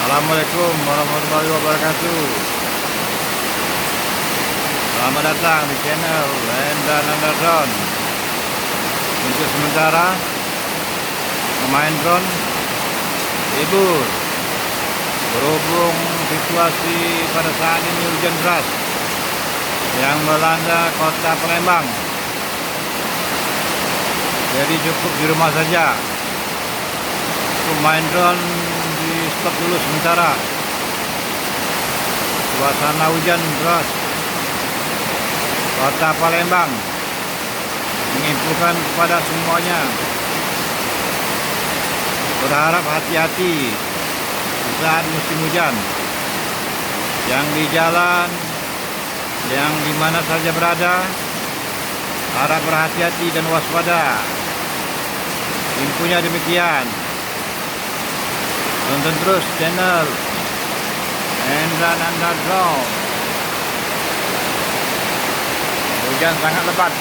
Assalamualaikum warahmatullahi wabarakatuh. Selamat datang di channel Hendra Nandarson. Untuk sementara, pemain drone libur berhubung situasi pada saat ini hujan deras yang melanda kota Palembang. Jadi cukup di rumah saja. Pemain drone di stop dulu sementara. Suasana hujan deras kota Palembang menginfokan kepada semuanya, berharap hati-hati saat musim hujan. Yang di jalan, yang di mana saja berada, harap berhati-hati dan waspada. Infonya demikian. Tonton terus channel Hendra Nandarson. Hujan sangat lebat.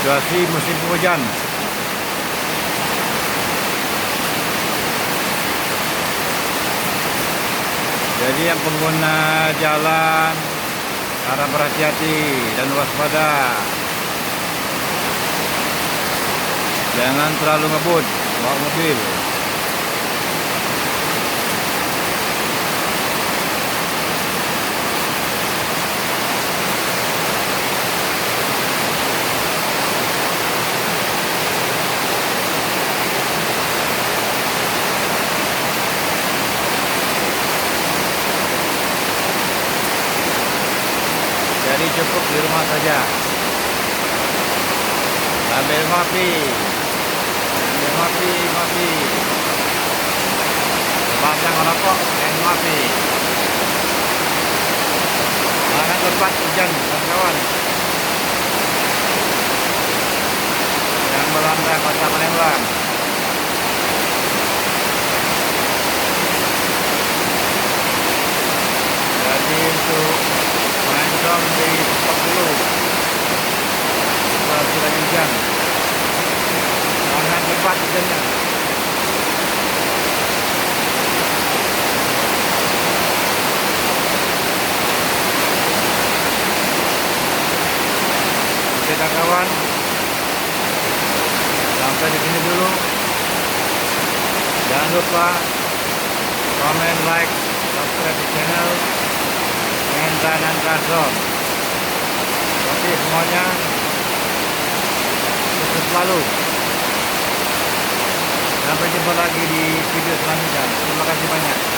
Situasi musim penghujan. Jadi yang pengguna jalan harap berhati-hati dan waspada. Jangan terlalu ngebut bawa mobil. Jadi cukup di rumah saja sambil ngopi, pasang rokok dan ngopi. Sangat lebat hujan kawan-kawan yang melanda kota Palembang. Jadi untuk main drone di stop dulu situasi lagi hujan, sangat lebat hujannya. Oke kawan, sampai di sini dulu. Jangan lupa komen, like, subscribe di channel Hendra Nandarson. Oke semuanya, sukses selalu. Sampai jumpa lagi di video selanjutnya. Terima kasih banyak.